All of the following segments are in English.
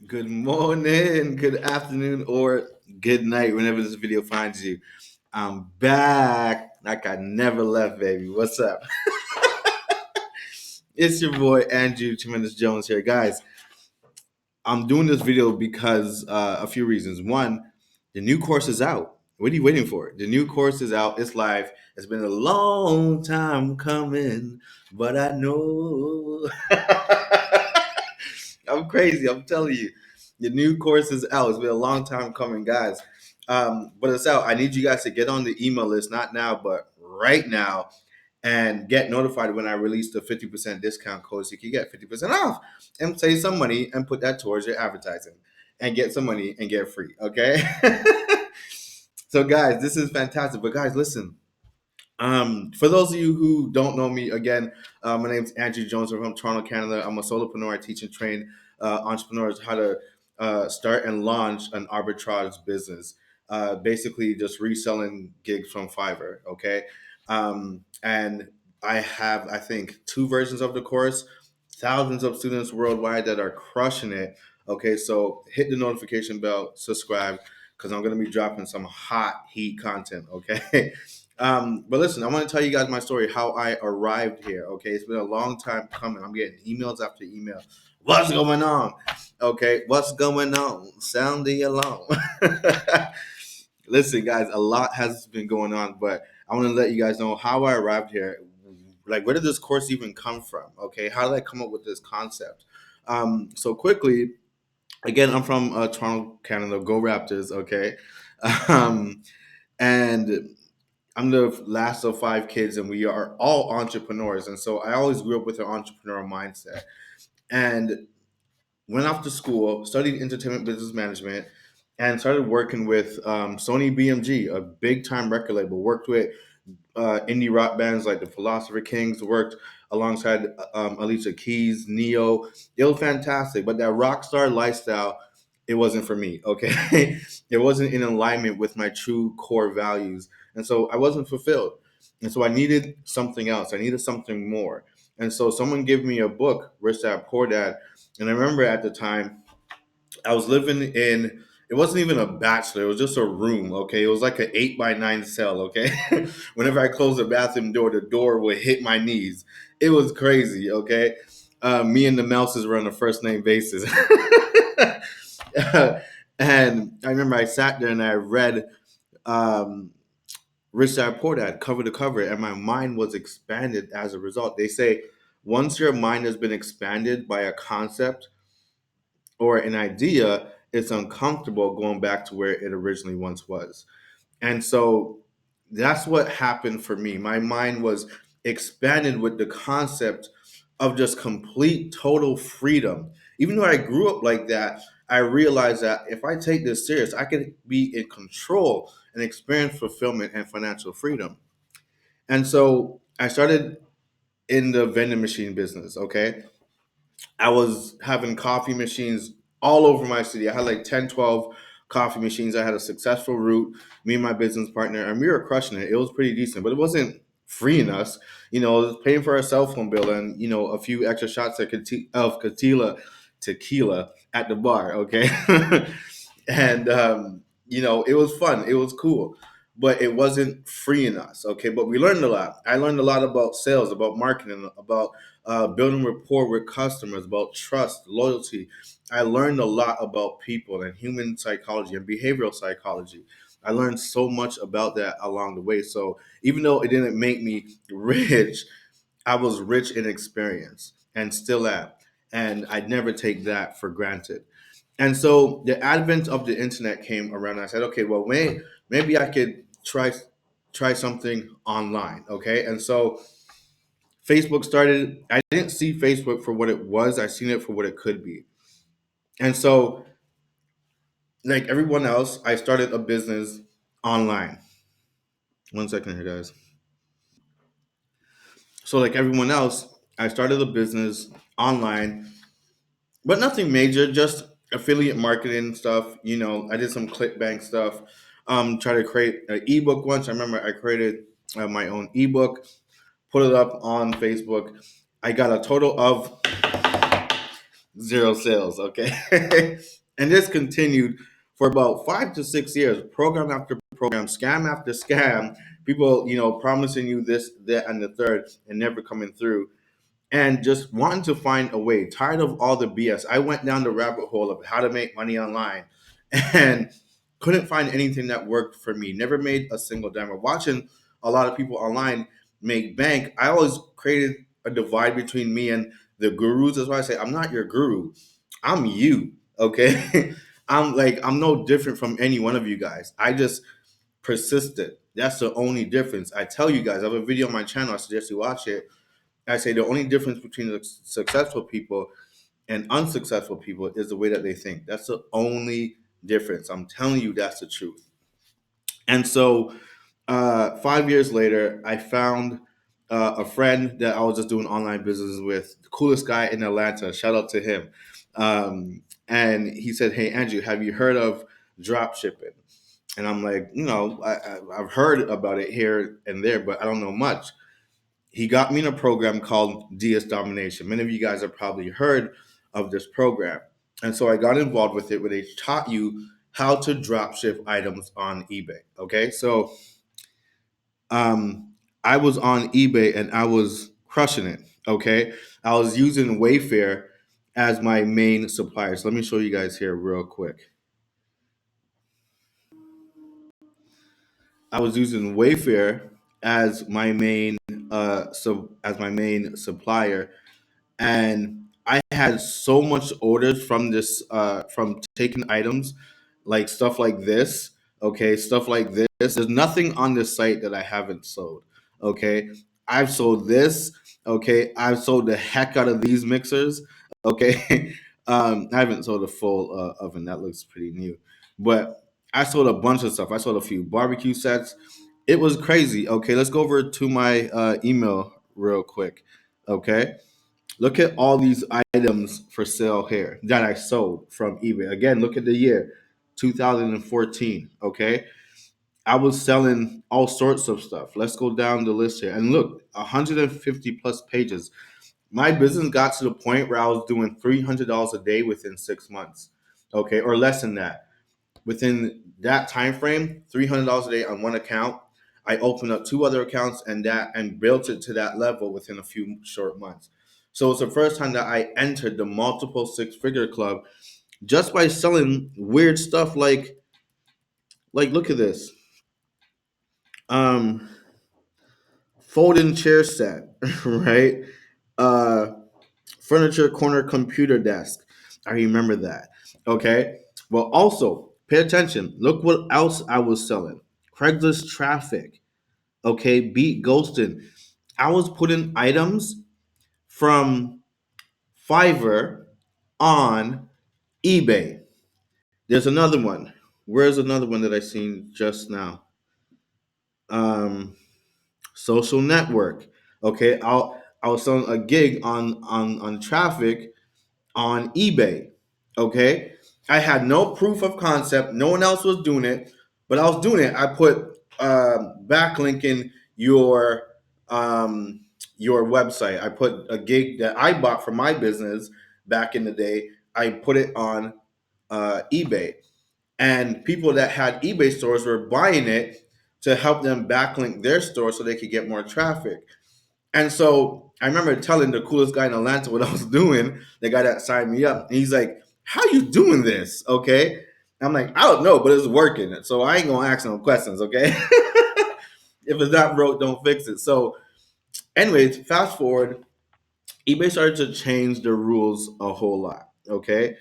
Good morning, good afternoon, or good night, whenever this video finds you. I'm back like I never left, baby. What's up? It's your boy Andrew Tremendous Jones here, guys. I'm doing this video because a few reasons. One, the new course is out. What are you waiting for? The new course is out. It's live. It's been a long time coming, but I know. I'm crazy. I'm telling you. The new course is out. It's been a long time coming, guys. But it's out. I need you guys to get on the email list, not now, but right now, and get notified when I release the 50% discount code so you can get 50% off and save some money and put that towards your advertising and get some money and get free. Okay. So, guys, this is fantastic. But, guys, listen. For those of you who don't know me, again, my name is Andrew Jones. I'm from Toronto, Canada. I'm a solopreneur. I teach and train entrepreneurs how to start and launch an arbitrage business. Basically, just reselling gigs from Fiverr. Okay, and I have, I think, two versions of the course. Thousands of students worldwide that are crushing it. Okay, so hit the notification bell, subscribe, because I'm going to be dropping some hot heat content. Okay. But listen, I want to tell you guys my story, how I arrived here. Okay, it's been a long time coming. I'm getting emails after email. What's going on? Okay, what's going on? Sound the alarm. Listen, guys, a lot has been going on, but I want to let you guys know how I arrived here. Like, where did this course even come from? Okay, how did I come up with this concept? So quickly, again, I'm from Toronto, Canada. Go Raptors. Okay, um, and I'm the last of five kids, and we are all entrepreneurs. And so I always grew up with an entrepreneurial mindset. And went off to school, studied entertainment business management, and started working with Sony BMG, a big time record label. Worked with indie rock bands like the Philosopher Kings. Worked alongside Alicia Keys, Neo. It was fantastic, but that rock star lifestyle, it wasn't for me. Okay, it wasn't in alignment with my true core values, and so I wasn't fulfilled. And so I needed something else. I needed something more. And so someone gave me a book, Rich Dad Poor Dad, and I remember at the time I was living in, it wasn't even a bachelor, it was just a room, okay? It was like an 8 by 9 cell, okay? Whenever I closed the bathroom door, the door would hit my knees. It was crazy, okay? Me and the mouses were on a first name basis. And I remember I sat there and I read um, Rich Dad Poor Dad cover to cover, and my mind was expanded as a result. They say once your mind has been expanded by a concept, or an idea, it's uncomfortable going back to where it originally once was. And so that's what happened for me. My mind was expanded with the concept of just complete total freedom. Even though I grew up like that, I realized that if I take this serious, I could be in control and experience fulfillment and financial freedom. And so I started in the vending machine business, okay? I was having coffee machines all over my city. I had like 10, 12 coffee machines. I had a successful route, me and my business partner, and we were crushing it. It was pretty decent, but it wasn't freeing us. It was paying for our cell phone bill and, a few extra shots of tequila at the bar, okay? And it was fun. It was cool, but it wasn't freeing us. Okay, but we learned a lot. I learned a lot about sales, about marketing, about building rapport with customers, about trust, loyalty. I learned a lot about people and human psychology and behavioral psychology. I learned so much about that along the way. So even though it didn't make me rich, I was rich in experience and still am. And I'd never take that for granted. And so the advent of the internet came around. And I said, okay, well, maybe I could try something online. Okay, and so Facebook started. I didn't see Facebook for what it was. I seen it for what it could be. And so, like everyone else, I started a business online. One second here, guys. So, like everyone else, I started a business online, but nothing major, just affiliate marketing stuff. I did some ClickBank stuff. Try to create an ebook once. I remember I created my own ebook, put it up on Facebook. I got a total of zero sales. Okay. And this continued for about 5 to 6 years, program after program, scam after scam, people, promising you this, that, and the third, and never coming through, and just wanting to find a way, tired of all the BS. I went down the rabbit hole of how to make money online and couldn't find anything that worked for me. Never made a single dime. Or watching a lot of people online make bank, I always created a divide between me and the gurus. That's why I say I'm not your guru. I'm you. Okay. I'm no different from any one of you guys. I just persisted. That's the only difference. I tell you guys, I have a video on my channel. I suggest you watch it. I say the only difference between the successful people and unsuccessful people is the way that they think. That's the only difference. I'm telling you, that's the truth. And so, 5 years later, I found a friend that I was just doing online business with, the coolest guy in Atlanta. Shout out to him. And he said, "Hey, Andrew, have you heard of drop shipping?" And I'm like, I've heard about it here and there, but I don't know much. He got me in a program called DS Domination. Many of you guys have probably heard of this program. And so I got involved with it where they taught you how to drop ship items on eBay. Okay. So um, I was on eBay and I was crushing it. Okay. I was using Wayfair as my main supplier. So let me show you guys here real quick. I was using Wayfair as my main as my main supplier, and I had so much orders from this from taking items, like stuff like this. Okay, stuff like this. There's nothing on this site that I haven't sold. Okay, I've sold this. Okay, I've sold the heck out of these mixers. Okay, I haven't sold a full oven. That looks pretty new, but I sold a bunch of stuff. I sold a few barbecue sets. It was crazy. Okay, let's go over to my email real quick. Okay, look at all these items for sale here that I sold from eBay. Again, look at the year 2014. Okay. I was selling all sorts of stuff. Let's go down the list here. And look, 150 plus pages. My business got to the point where I was doing $300 a day within 6 months. Okay. Or less than that. Within that time frame, $300 a day on one account. I opened up two other accounts and built it to that level within a few short months. So it's the first time that I entered the multiple six-figure club just by selling weird stuff like look at this. Um Folding chair set, right? Uh Furniture corner computer desk. I remember that. Okay. Well, also pay attention. Look what else I was selling. Craigslist traffic. Okay, beat ghosting. I was putting items from Fiverr on eBay. There's another one. Where's another one that I seen just now? Um, Social network. Okay, I was selling a gig on traffic on eBay. Okay, I had no proof of concept. No one else was doing it, but I was doing it. I put backlinking um, your website. I put a gig that I bought for my business back in the day. I put it on eBay, and people that had eBay stores were buying it to help them backlink their store so they could get more traffic. And so I remember telling the coolest guy in Atlanta what I was doing, the guy that signed me up. And he's like, "How you doing this?" Okay. I'm like, "I don't know, but it's working. So I ain't gonna ask no questions, okay?" If it's not broke, don't fix it. So, anyways, fast forward, eBay started to change the rules a whole lot. Okay.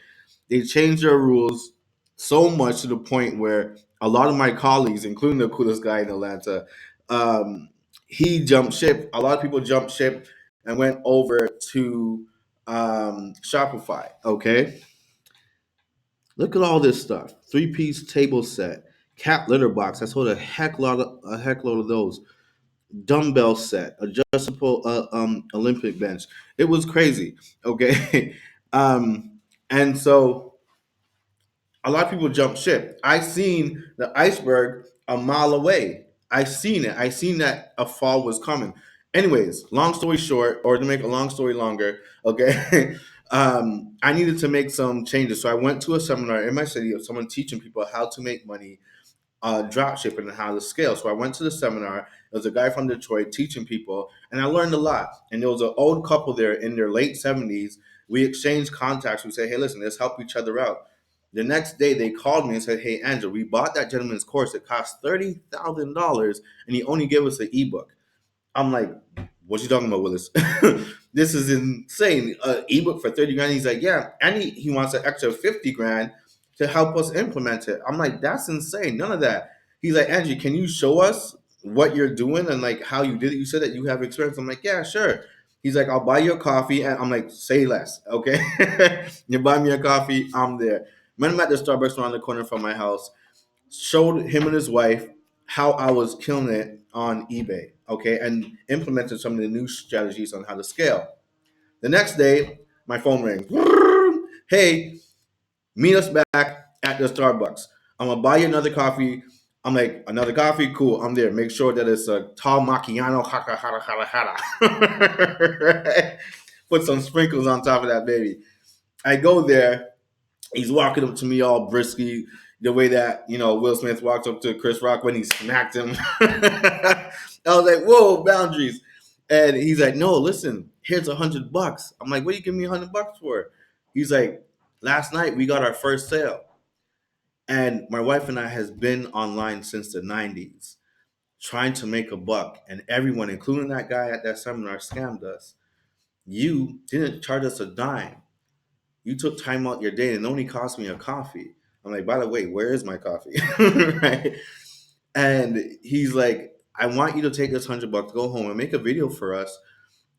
They changed their rules so much to the point where a lot of my colleagues, including the coolest guy in Atlanta, um, he jumped ship. A lot of people jumped ship and went over to Shopify. Okay, look at all this stuff: three-piece table set, cat litter box. I sold a heck load of those. Dumbbell set, adjustable Olympic bench. It was crazy. Okay, and so a lot of people jump ship. I seen the iceberg a mile away. I seen it. I seen that a fall was coming. Anyways, long story short, or to make a long story longer, okay. I needed to make some changes. So I went to a seminar in my city of someone teaching people how to make money, drop shipping, and how to scale. So I went to the seminar. There was a guy from Detroit teaching people, and I learned a lot. And there was an old couple there in their late 70s. We exchanged contacts. We said, hey, listen, let's help each other out. The next day, they called me and said, hey, Angela, we bought that gentleman's course. It cost $30,000, and he only gave us an ebook. I'm like, what you talking about, Willis? This is insane. Ebook for 30 grand. He's like, yeah. And he wants an extra 50 grand to help us implement it. I'm like, that's insane. None of that. He's like, Angie, can you show us what you're doing and like how you did it? You said that you have experience. I'm like, yeah, sure. He's like, I'll buy you a coffee. And I'm like, say less. Okay. You buy me a coffee. I'm there. Met him at the Starbucks around the corner from my house, showed him and his wife how I was killing it on eBay, okay, and implemented some of the new strategies on how to scale. The next day, my phone rings. Hey, meet us back at the Starbucks. I'm gonna buy you another coffee. I'm like, another coffee? Cool, I'm there. Make sure that it's a tall macchiato, haka, hara, hara, hara. Put some sprinkles on top of that baby. I go there. He's walking up to me all brisky, the way that Will Smith walks up to Chris Rock when he smacked him. I was like, "Whoa, boundaries!" And he's like, "No, listen, here's $100." I'm like, "What are you giving me $100 for?" He's like, "Last night we got our first sale, and my wife and I has been online since the '90s, trying to make a buck, and everyone, including that guy at that seminar, scammed us. You didn't charge us a dime. You took time out your day and it only cost me a coffee." I'm like, by the way, where is my coffee? Right? And he's like, I want you to take this $100, go home and make a video for us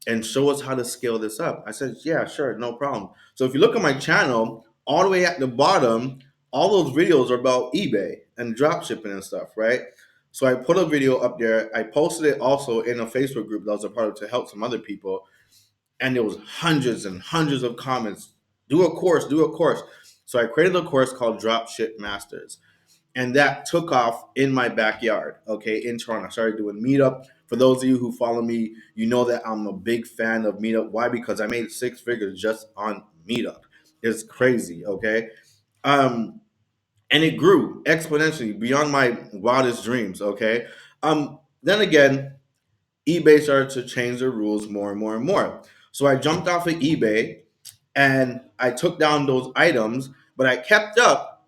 and show us how to scale this up. I said, yeah, sure, no problem. So if you look at my channel, all the way at the bottom, all those videos are about eBay and drop shipping and stuff, right? So I put a video up there. I posted it also in a Facebook group that I was a part of to help some other people, and there was hundreds and hundreds of comments. Do a course, do a course. So I created a course called Dropship Masters, and that took off in my backyard. Okay, in Toronto, I started doing meetup. For those of you who follow me, you know that I'm a big fan of meetup. Why? Because I made 6 figures just on meetup. It's crazy. Okay, um, and it grew exponentially beyond my wildest dreams. Okay, then again, eBay started to change the rules more and more and more. So I jumped off of eBay and I took down those items, but I kept up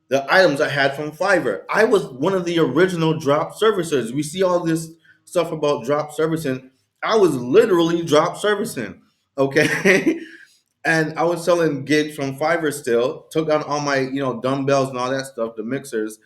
the items I had from Fiverr. I was one of the original drop servicers. We see all this stuff about drop servicing. I was literally drop servicing. Okay. And I was selling gigs from Fiverr still, took down all my, dumbbells and all that stuff, the mixers,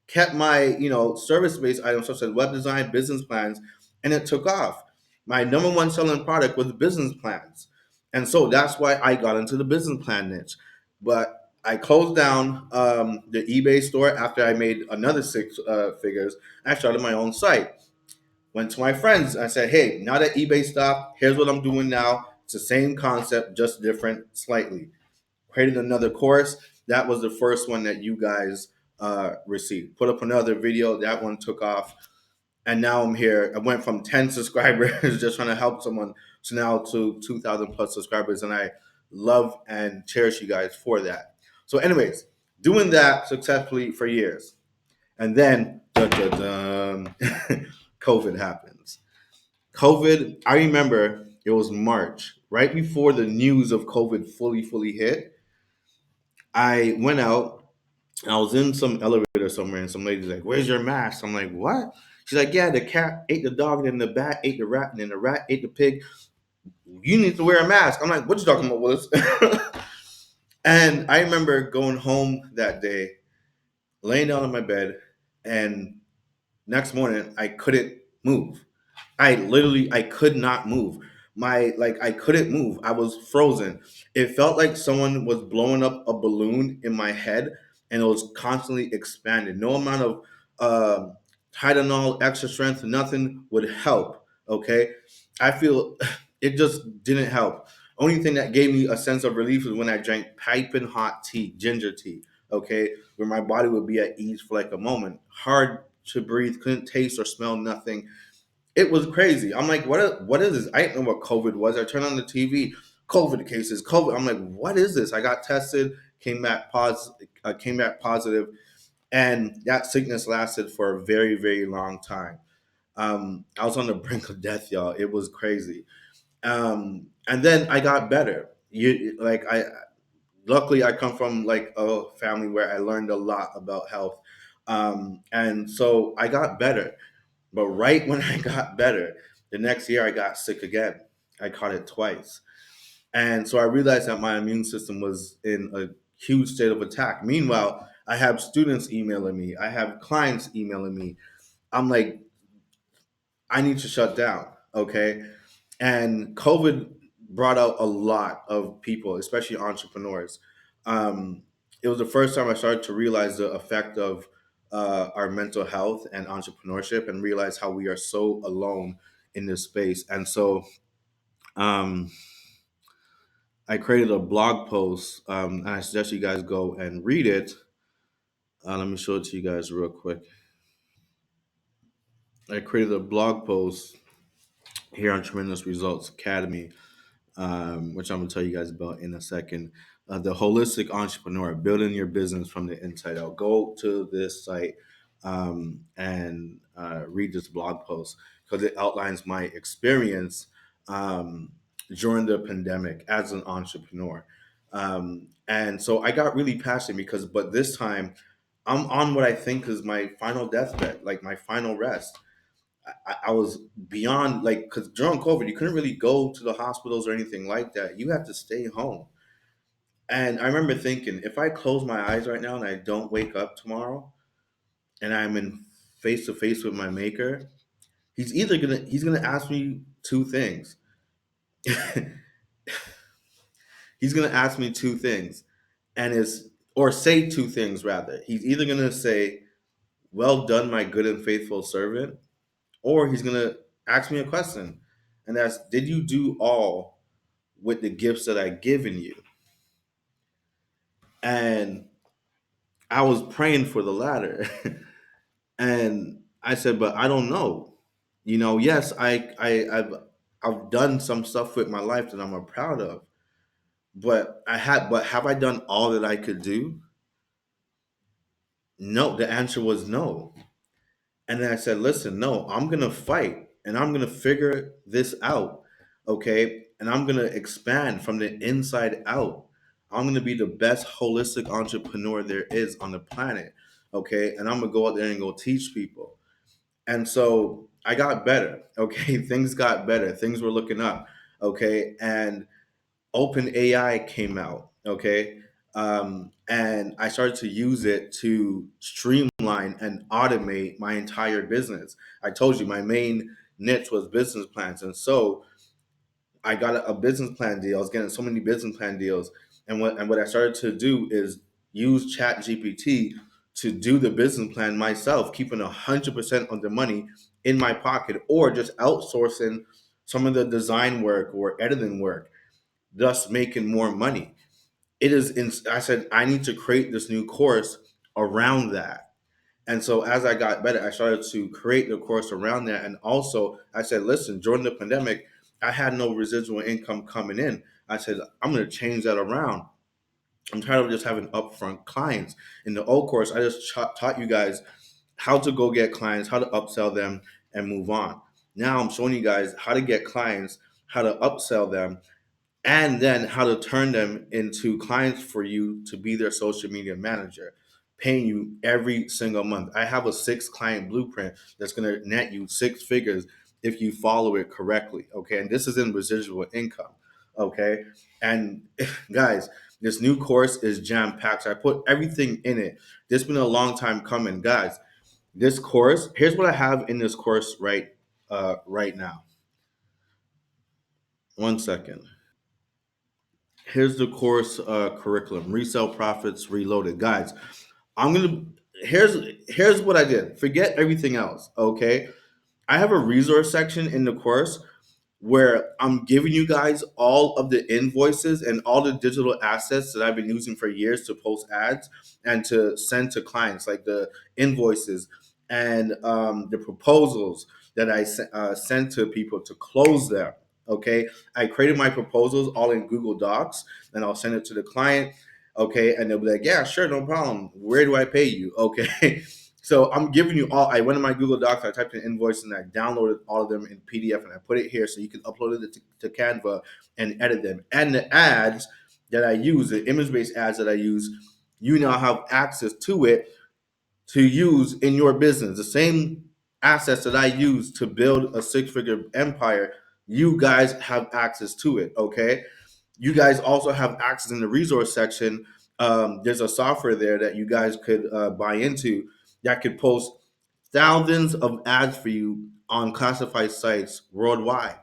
kept my service-based items such as web design, business plans, and it took off. My number one selling product was business plans, and so that's why I got into the business plan niche. But I closed down the eBay store after I made another 6 figures. I started my own site. Went to my friends. I said, "Hey, now that eBay stopped, here's what I'm doing now. It's the same concept, just different slightly." Created another course. That was the first one that you guys received. Put up another video. That one took off. And now I'm here. I went from 10 subscribers just trying to help someone to now to 2,000 plus subscribers. And I love and cherish you guys for that. So, anyways, doing that successfully for years. And then dun, dun, dun, COVID happens. COVID, I remember it was March, right before the news of COVID fully hit. I went out and I was in some elevator somewhere, and some lady's like, "Where's your mask?" I'm like, "What?" She's like, "Yeah, the cat ate the dog, and then the bat ate the rat, and then the rat ate the pig. You need to wear a mask." I'm like, "What you talking about, Willis?" And I remember going home that day, laying down on my bed, and next morning I couldn't move. I could not move. I couldn't move. I was frozen. It felt like someone was blowing up a balloon in my head and it was constantly expanding. No amount of uh, Tylenol, extra strength, nothing would help. Okay. I feel it just didn't help. Only thing that gave me a sense of relief was when I drank piping hot tea, ginger tea. Okay. Where my body would be at ease for like a moment. Hard to breathe, couldn't taste or smell nothing. It was crazy. I'm like, what is this? I didn't know what COVID was. I turned on the TV. COVID cases, COVID. I'm like, what is this? I got tested, came back positive, and that sickness lasted for a very, very long time. I was on the brink of death, y'all. It was crazy. And then I got better. Luckily I come from like a family where I learned a lot about health, and so I got better. But right when I got better, the next year I got sick again. I caught it twice. And so I realized that my immune system was in a huge state of attack. Meanwhile, I have students emailing me, I have clients emailing me. I'm like, I need to shut down. Okay. And COVID brought out a lot of people, especially entrepreneurs. Um, it was the first time I started to realize the effect of our mental health and entrepreneurship, and realize how we are so alone in this space. And so um, I created a blog post, and I suggest you guys go and read it. Let me show it to you guys real quick. I created a blog post here on Tremendous Results Academy, which I'm going to tell you guys about in a second. The Holistic Entrepreneur, building your business from the inside out. Go to this site and read this blog post, because it outlines my experience um, during the pandemic as an entrepreneur. And so I got really passionate but this time I'm on what I think is my final deathbed, like my final rest. I was beyond, like, because during COVID, you couldn't really go to the hospitals or anything like that. You had to stay home. And I remember thinking, if I close my eyes right now and I don't wake up tomorrow, and I'm in face to face with my maker, he's gonna ask me two things. He's gonna ask me two things, and is or say two things rather. He's either gonna say, "Well done, my good and faithful servant," or he's gonna ask me a question, and that's, "Did you do all with the gifts that I given you?" And I was praying for the latter. And I said, "But I don't know. Yes, I've done some stuff with my life that I'm proud of, but have I done all that I could do?" No, the answer was no. And then I said, "Listen, no, I'm going to fight, and I'm going to figure this out. Okay. And I'm going to expand from the inside out. I'm going to be the best holistic entrepreneur there is on the planet. Okay. And I'm going to go out there and go teach people." And so I got better. Okay. Things got better. Things were looking up. Okay. And Open AI came out. Okay. And I started to use it to streamline and automate my entire business. I told you my main niche was business plans. And so I got a business plan deal. I was getting so many business plan deals. And what I started to do is use Chat GPT to do the business plan myself, keeping 100% of the money in my pocket, or just outsourcing some of the design work or editing work, thus making more money. I said, I need to create this new course around that. And so as I got better, I started to create the course around that. And also I said, listen, during the pandemic, I had no residual income coming in. I said, I'm going to change that around. I'm tired of just having upfront clients. In the old course, I just taught you guys how to go get clients, how to upsell them, and move on. Now I'm showing you guys how to get clients, how to upsell them, and then how to turn them into clients for you to be their social media manager, paying you every single month. I have a 6 client blueprint that's going to net you 6 figures if you follow it correctly. Okay. And this is in residual income. Okay. And guys, this new course is jam packed. So I put everything in it. This has been a long time coming, guys. This course, here's what I have in this course right now. One second. Here's the course curriculum: resale profits reloaded. Guys, I'm gonna here's what I did. Forget everything else. Okay. I have a resource section in the course where I'm giving you guys all of the invoices and all the digital assets that I've been using for years to post ads and to send to clients, like the invoices and the proposals that I sent to people to close them. Okay, I created my proposals all in Google Docs, and I'll send it to the client. Okay, and they'll be like, yeah, sure, no problem. Where do I pay you? Okay. So I'm giving you all. I went in my Google Docs, I typed in invoice, and I downloaded all of them in PDF, and I put it here so you can upload it to Canva and edit them. And the ads that I use, the image-based ads that I use, you now have access to it to use in your business. The same assets that I use to build a six-figure empire, you guys have access to it. Okay, you guys also have access in the resource section. There's a software there that you guys could buy into that could post thousands of ads for you on classified sites worldwide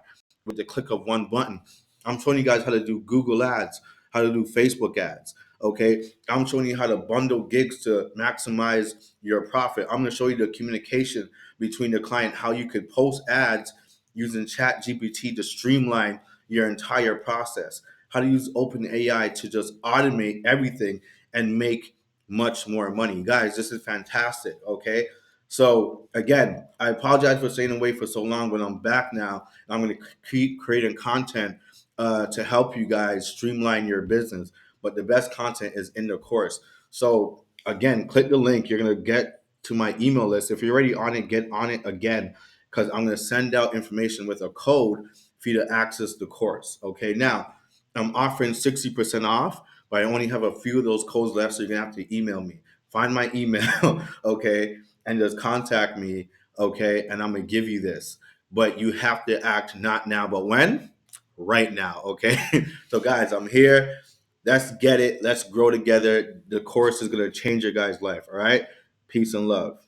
with the click of one button. I'm showing you guys how to do Google ads, how to do Facebook ads. Okay, I'm showing you how to bundle gigs to maximize your profit. I'm going to show you the communication between the client, how you could post ads using Chat GPT to streamline your entire process, how to use open AI to just automate everything and make much more money. Guys, this is fantastic. Okay, so again, I apologize for staying away for so long, but I'm back now. I'm going to keep creating content to help you guys streamline your business. But the best content is in the course. So again, click the link. You're going to get to my email list. If you're already on it, get on it again, because I'm going to send out information with a code for you to access the course. Okay. Now, I'm offering 60% off, but I only have a few of those codes left. So you're going to have to email me. Find my email. Okay, and just contact me, okay, and I'm gonna give you this. But you have to act not now, but when? Right now, okay? So, guys, I'm here. Let's get it. Let's grow together. The course is gonna change your guys' life, all right? Peace and love.